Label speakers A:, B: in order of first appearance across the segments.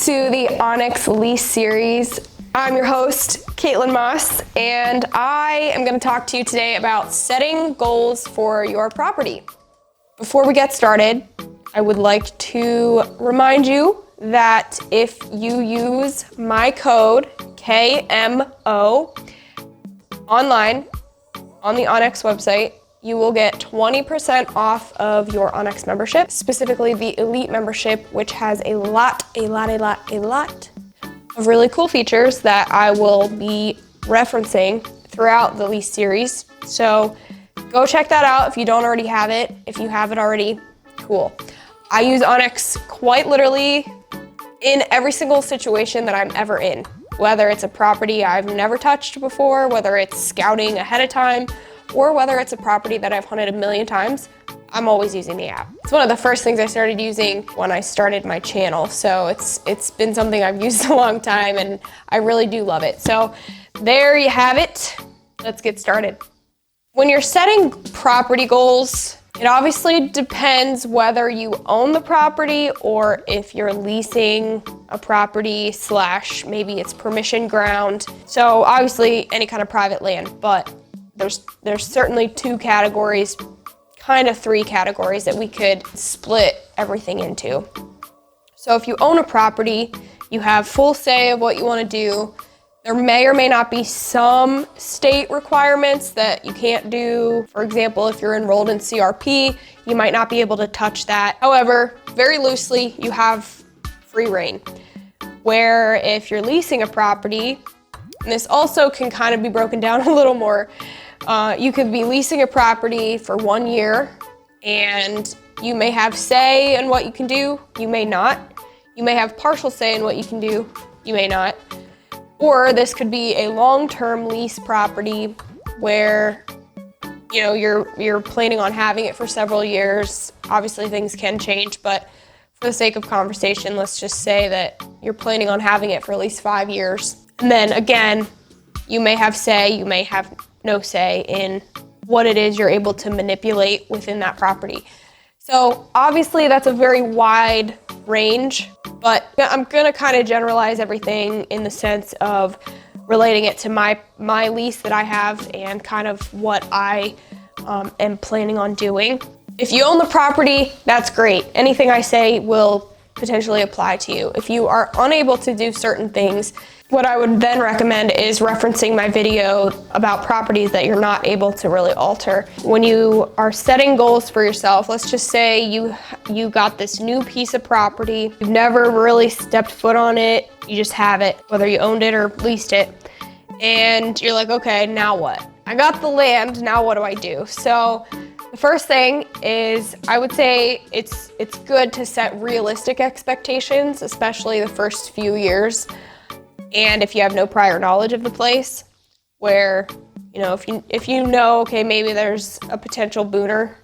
A: to the Onyx Lease series. I'm your host, Kaitlyn Moss, and I am going to talk to you today about setting goals for your property. Before we get started, I would like to remind you that if you use my code KMO online on the Onyx website, you will get 20% off of your Onyx membership, specifically the Elite membership, which has a lot of really cool features that I will be referencing throughout the Lease series. So go check that out if you don't already have it. If you have it already, cool. I use Onyx quite literally in every single situation that I'm ever in, whether it's a property I've never touched before, whether it's scouting ahead of time, or whether it's a property that I've hunted a million times. I'm always using the app. It's one of the first things I started using when I started my channel, so it's been something I've used a long time and I really do love it. So there you have it. Let's get started. When you're setting property goals, it obviously depends whether you own the property or if you're leasing a property / maybe it's permission ground. So obviously any kind of private land, but there's certainly two categories, kind of three categories that we could split everything into. So if you own a property, you have full say of what you want to do. There may or may not be some state requirements that you can't do. For example, if you're enrolled in CRP, you might not be able to touch that. However, very loosely, you have free reign. Where if you're leasing a property, and this also can kind of be broken down a little more, you could be leasing a property for 1 year and you may have say in what you can do, you may not. You may have partial say in what you can do, you may not. Or this could be a long-term lease property where you're planning on having it for several years. Obviously things can change, but for the sake of conversation, let's just say that you're planning on having it for at least 5 years. And then again, you may have say, you may have no say in what it is you're able to manipulate within that property. So obviously that's a very wide range, but I'm gonna kind of generalize everything in the sense of relating it to my lease that I have and kind of what I am planning on doing. If you own the property, that's great. Anything I say will potentially apply to you. If you are unable to do certain things, what I would then recommend is referencing my video about properties that you're not able to really alter. When you are setting goals for yourself, let's just say you got this new piece of property, you've never really stepped foot on it, you just have it, whether you owned it or leased it, and you're like, okay, now what? I got the land, now what do I do? So the first thing is, I would say it's good to set realistic expectations, especially the first few years. And if you have no prior knowledge of the place, where, if you know, okay, maybe there's a potential booner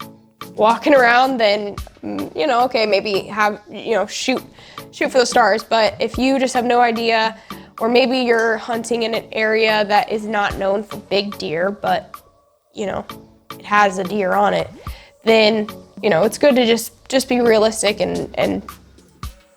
A: walking around, then, okay, maybe shoot for the stars. But if you just have no idea, or maybe you're hunting in an area that is not known for big deer, but, it has a deer on it, then, it's good to just be realistic and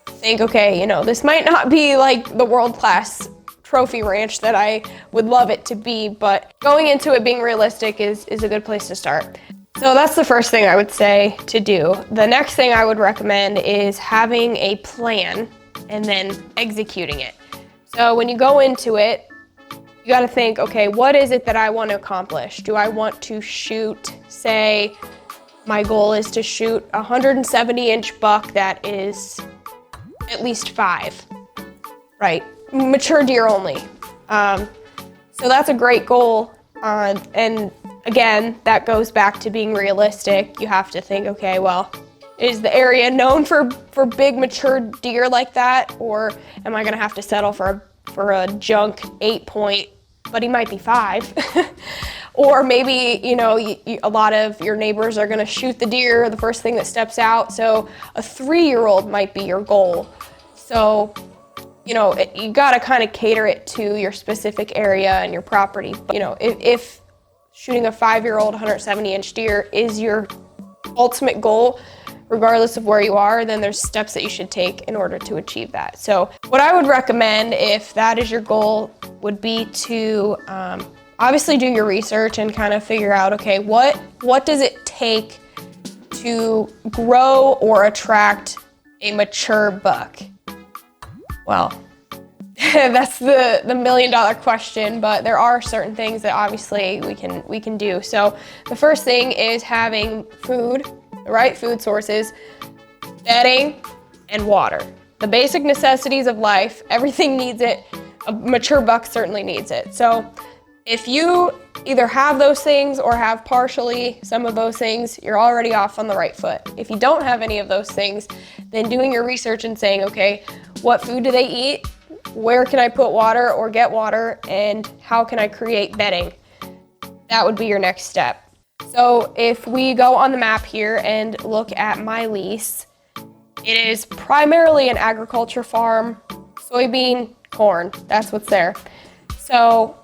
A: think, okay, this might not be like the world-class trophy ranch that I would love it to be, but going into it being realistic is a good place to start. So that's the first thing I would say to do. The next thing I would recommend is having a plan and then executing it. So when you go into it, you got to think, okay, what is it that I want to accomplish? Do I want to shoot, say, my goal is to shoot a 170-inch buck that is at least 5, right? Mature deer only. So that's a great goal. And again, that goes back to being realistic. You have to think, okay, well, is the area known for big mature deer like that? Or am I gonna have to settle for a junk 8-point, but he might be 5? Or maybe, a lot of your neighbors are gonna shoot the deer the first thing that steps out. So a 3-year-old might be your goal. So, you gotta kind of cater it to your specific area and your property. If shooting a 5-year-old 170-inch deer is your ultimate goal, regardless of where you are, then there's steps that you should take in order to achieve that. So what I would recommend, if that is your goal, would be to obviously do your research and kind of figure out, okay, what does it take to grow or attract a mature buck? Well, that's the $1 million question, but there are certain things that obviously we can do. So the first thing is having food, the right food sources, bedding, and water. The basic necessities of life, everything needs it. A mature buck certainly needs it. So if you either have those things or have partially some of those things, you're already off on the right foot. If you don't have any of those things, then doing your research and saying, okay, what food do they eat? Where can I put water or get water? And how can I create bedding? That would be your next step. So if we go on the map here and look at my lease, it is primarily an agriculture farm, soybean, corn, that's what's there. So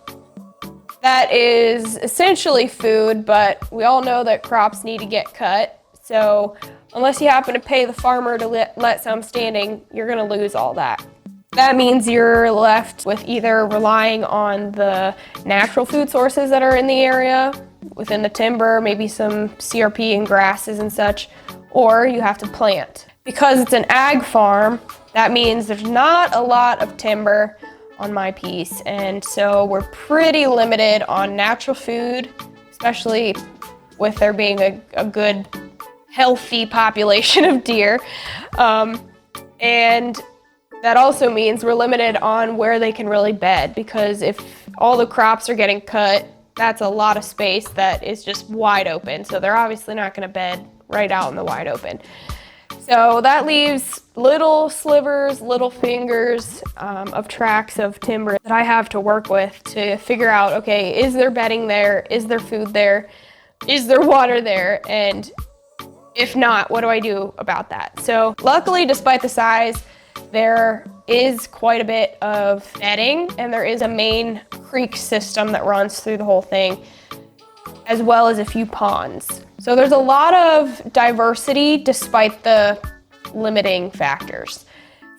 A: that is essentially food, but we all know that crops need to get cut. So unless you happen to pay the farmer to let some standing, you're gonna lose all that. That means you're left with either relying on the natural food sources that are in the area, within the timber, maybe some CRP and grasses and such, or you have to plant. Because it's an ag farm, that means there's not a lot of timber on my piece, and so we're pretty limited on natural food, especially with there being a good, healthy population of deer. And that also means we're limited on where they can really bed, because if all the crops are getting cut, that's a lot of space that is just wide open. So they're obviously not gonna bed right out in the wide open. So that leaves little slivers, little fingers of tracts of timber that I have to work with to figure out, okay, is there bedding there? Is there food there? Is there water there? And if not, what do I do about that? So luckily, despite the size, there is quite a bit of bedding, and there is a main creek system that runs through the whole thing, as well as a few ponds. So there's a lot of diversity despite the limiting factors.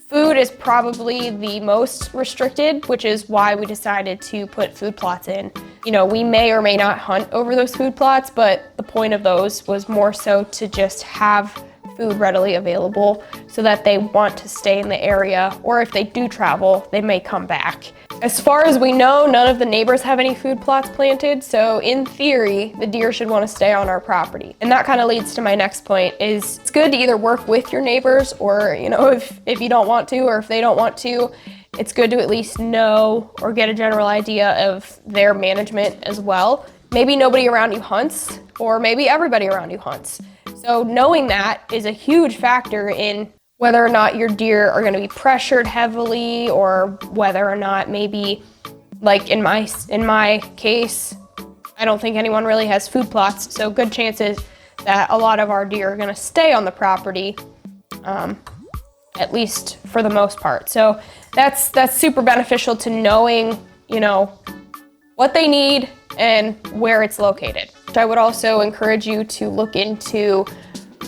A: Food is probably the most restricted, which is why we decided to put food plots in. You know, we may or may not hunt over those food plots, but the point of those was more so to just have food readily available so that they want to stay in the area, or if they do travel, they may come back. As far as we know, none of the neighbors have any food plots planted, so in theory, the deer should want to stay on our property. And that kind of leads to my next point, is it's good to either work with your neighbors, or, you know, if you don't want to, or if they don't want to, it's good to at least know or get a general idea of their management as well. Maybe nobody around you hunts, or maybe everybody around you hunts. So knowing that is a huge factor in whether or not your deer are going to be pressured heavily, or whether or not maybe, like in my case, I don't think anyone really has food plots, so good chances that a lot of our deer are going to stay on the property, at least for the most part. So that's super beneficial to knowing, you know, what they need and where it's located. I would also encourage you to look into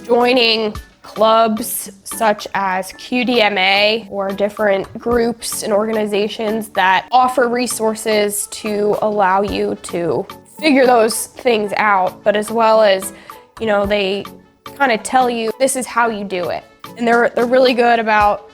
A: joining clubs such as QDMA, or different groups and organizations that offer resources to allow you to figure those things out, but as well as, you know, they kind of tell you this is how you do it. And they're really good about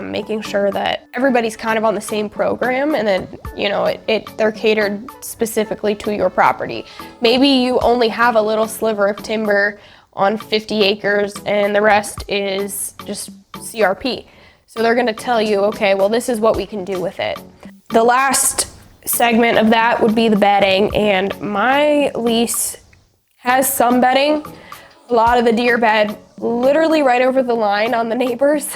A: making sure that everybody's kind of on the same program, and then, you know, they're catered specifically to your property. Maybe you only have a little sliver of timber on 50 acres and the rest is just CRP. So they're gonna tell you, okay, well, this is what we can do with it. The last segment of that would be the bedding, and my lease has some bedding. A lot of the deer bed literally right over the line on the neighbors,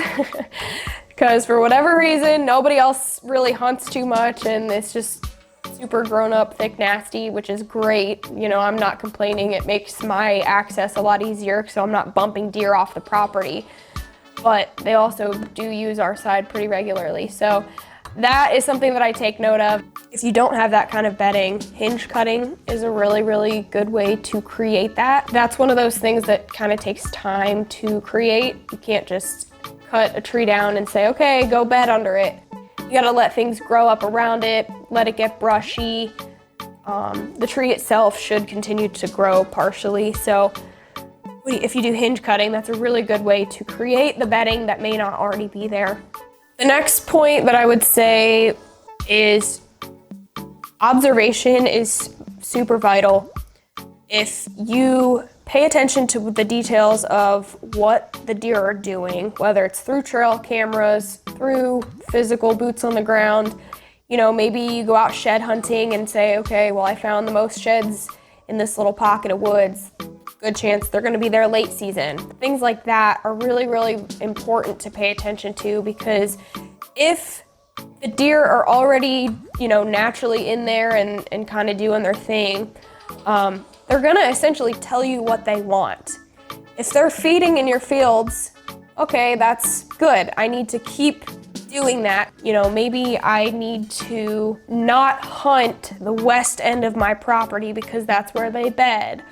A: because for whatever reason, nobody else really hunts too much, and it's just super grown up, thick, nasty, which is great. You know, I'm not complaining. It makes my access a lot easier, so I'm not bumping deer off the property. But they also do use our side pretty regularly. So that is something that I take note of. If you don't have that kind of bedding, hinge cutting is a really, really good way to create that. That's one of those things that kind of takes time to create. You can't just cut a tree down and say, okay, go bed under it. You gotta let things grow up around it, let it get brushy. The tree itself should continue to grow partially. So if you do hinge cutting, that's a really good way to create the bedding that may not already be there. The next point that I would say is observation is super vital. If you pay attention to the details of what the deer are doing, whether it's through trail cameras, through physical boots on the ground, you know, maybe you go out shed hunting and say, okay, well, I found the most sheds in this little pocket of woods. Good chance they're gonna be there late season. Things like that are really, really important to pay attention to, because if the deer are already, you know, naturally in there and kind of doing their thing, they're gonna essentially tell you what they want. If they're feeding in your fields, okay, that's good. I need to keep doing that. You know, maybe I need to not hunt the west end of my property because that's where they bed.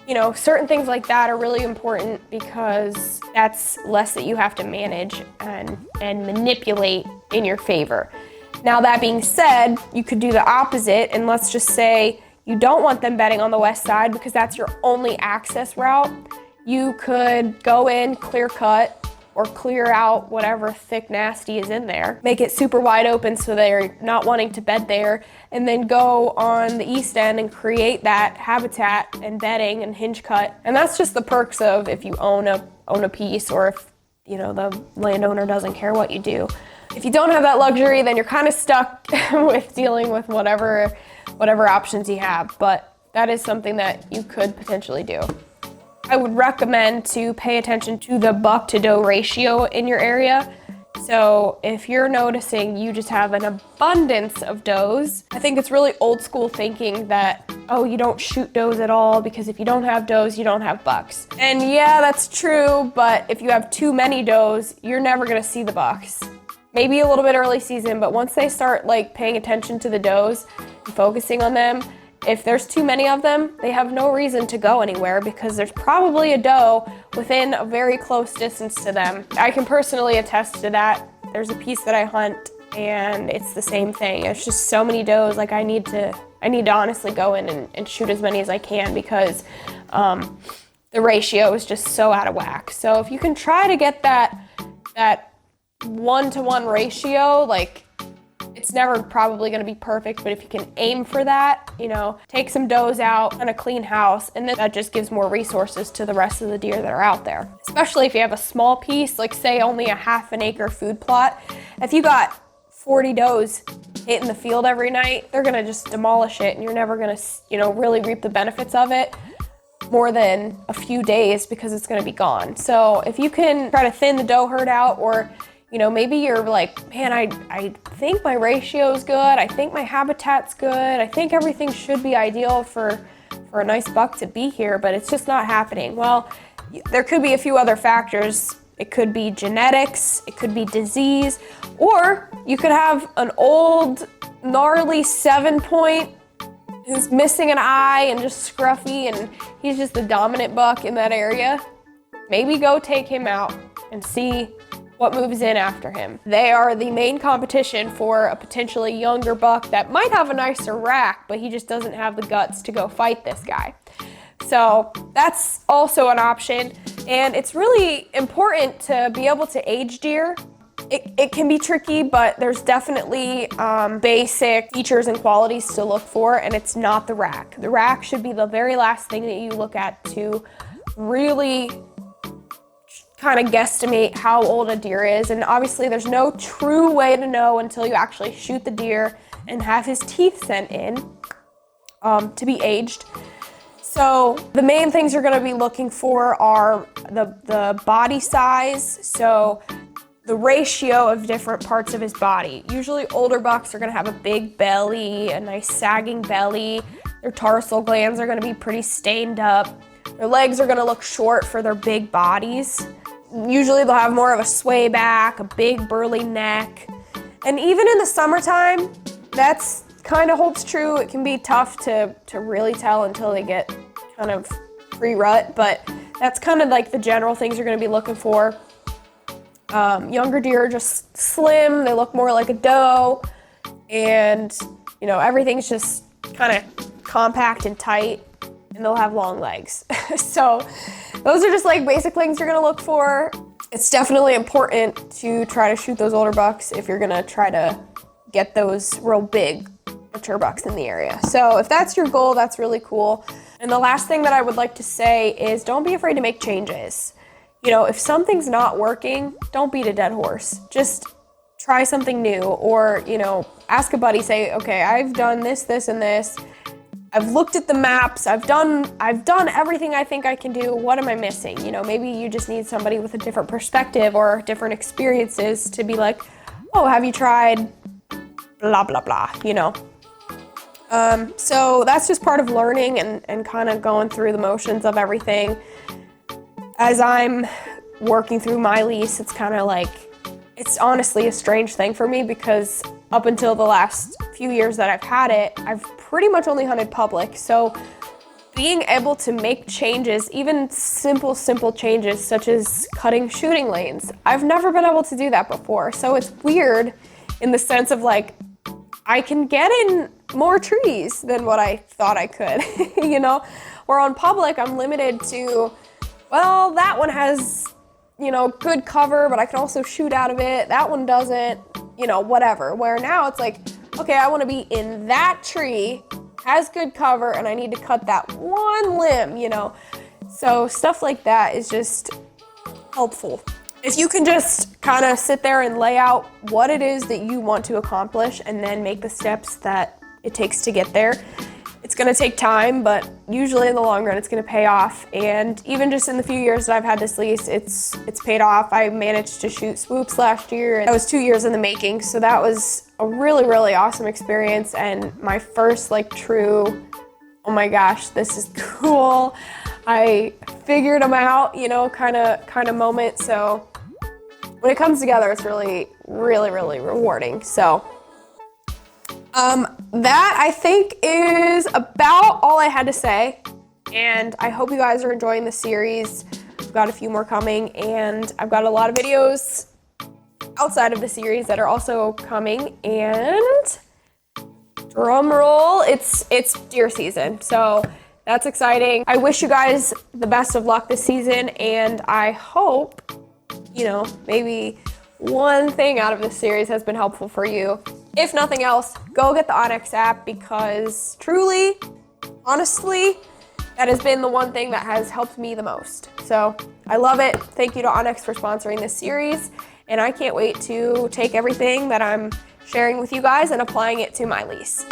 A: You know, certain things like that are really important because that's less that you have to manage and manipulate in your favor. Now, that being said, you could do the opposite, and let's just say you don't want them bedding on the west side because that's your only access route. You could go in, clear cut, or clear out whatever thick nasty is in there. Make it super wide open so they're not wanting to bed there, and then go on the east end and create that habitat and bedding and hinge cut. And that's just the perks of if you own a piece, or if, you know, the landowner doesn't care what you do. If you don't have that luxury, then you're kind of stuck with dealing with whatever options you have, but that is something that you could potentially do. I would recommend to pay attention to the buck to doe ratio in your area. So if you're noticing you just have an abundance of does, I think it's really old school thinking that, oh, you don't shoot does at all because if you don't have does, you don't have bucks. And yeah, that's true, but if you have too many does, you're never gonna see the bucks. Maybe a little bit early season, but once they start like paying attention to the does and focusing on them, if there's too many of them, they have no reason to go anywhere because there's probably a doe within a very close distance to them. I can personally attest to that. There's a piece that I hunt and it's the same thing. It's just so many does, like I need to honestly go in and shoot as many as I can because the ratio is just so out of whack. So if you can try to get that 1-to-1 ratio, like, it's never probably going to be perfect, but if you can aim for that, you know, take some does out and a clean house, and then that just gives more resources to the rest of the deer that are out there. Especially if you have a small piece, like say only a half an acre food plot. If you got 40 does hitting the field every night, they're going to just demolish it, and you're never going to, you know, really reap the benefits of it more than a few days because it's going to be gone. So if you can try to thin the doe herd out, or you know, maybe you're like, man, I think my ratio is good. I think my habitat's good. I think everything should be ideal for a nice buck to be here, but it's just not happening. Well, there could be a few other factors. It could be genetics, it could be disease, or you could have an old, gnarly 7-point who's missing an eye and just scruffy, and he's just the dominant buck in that area. Maybe go take him out and see what moves in after him. They are the main competition for a potentially younger buck that might have a nicer rack, but he just doesn't have the guts to go fight this guy. So that's also an option. And it's really important to be able to age deer. It can be tricky, but there's definitely basic features and qualities to look for, and it's not the rack. The rack should be the very last thing that you look at to really kind of guesstimate how old a deer is. And obviously there's no true way to know until you actually shoot the deer and have his teeth sent in to be aged. So the main things you're going to be looking for are the body size, so the ratio of different parts of his body. Usually older bucks are going to have a big belly, a nice sagging belly. Their tarsal glands are going to be pretty stained up. Their legs are going to look short for their big bodies. Usually they'll have more of a sway back, a big burly neck, And even in the summertime, that's kind of holds true. It can be tough to really tell until they get kind of pre-rut, but that's kind of like the general things you're gonna be looking for. Younger deer are just slim, they look more like a doe, and you know, everything's just kind of compact and tight, and they'll have long legs. So those are just like basic things you're gonna look for. It's definitely important to try to shoot those older bucks if you're gonna try to get those real big mature bucks in the area. So if that's your goal, that's really cool. And the last thing that I would like to say is don't be afraid to make changes. You know, if something's not working, don't beat a dead horse. Just try something new, or, you know, ask a buddy, say, okay, I've done this, this, and this. I've looked at the maps, I've done everything I think I can do. What am I missing? You know, maybe you just need somebody with a different perspective or different experiences to be like, oh, have you tried blah, blah, blah, you know? So that's just part of learning and kind of going through the motions of everything. As I'm working through my lease, it's kind of like, it's honestly a strange thing for me because up until the last few years that I've had it, I've pretty much only hunted public. So being able to make changes, even simple changes such as cutting shooting lanes, I've never been able to do that before. So it's weird in the sense of like, I can get in more trees than what I thought I could, you know? Where on public, I'm limited to, well, that one has, you know, good cover, but I can also shoot out of it. That one doesn't, you know, whatever. Where now it's like, okay, I want to be in that tree, has good cover, and I need to cut that one limb, you know? So stuff like that is just helpful. If you can just kind of sit there and lay out what it is that you want to accomplish and then make the steps that it takes to get there, it's gonna take time, but usually in the long run, it's gonna pay off. And even just in the few years that I've had this lease, it's paid off. I managed to shoot swoops last year, and that was 2 years in the making. So that was a really, really awesome experience. And my first like true, oh my gosh, this is cool, I figured them out, you know, kind of moment. So when it comes together, it's really, really, really rewarding. So that I think is about all I had to say, and I hope you guys are enjoying the series. I've got a few more coming, and I've got a lot of videos outside of the series that are also coming, and drum roll, it's deer season, so that's exciting. I wish you guys the best of luck this season, and I hope, you know, maybe one thing out of this series has been helpful for you. If nothing else, go get the Onyx app, because truly, honestly, that has been the one thing that has helped me the most. So I love it. Thank you to Onyx for sponsoring this series, and I can't wait to take everything that I'm sharing with you guys and applying it to my lease.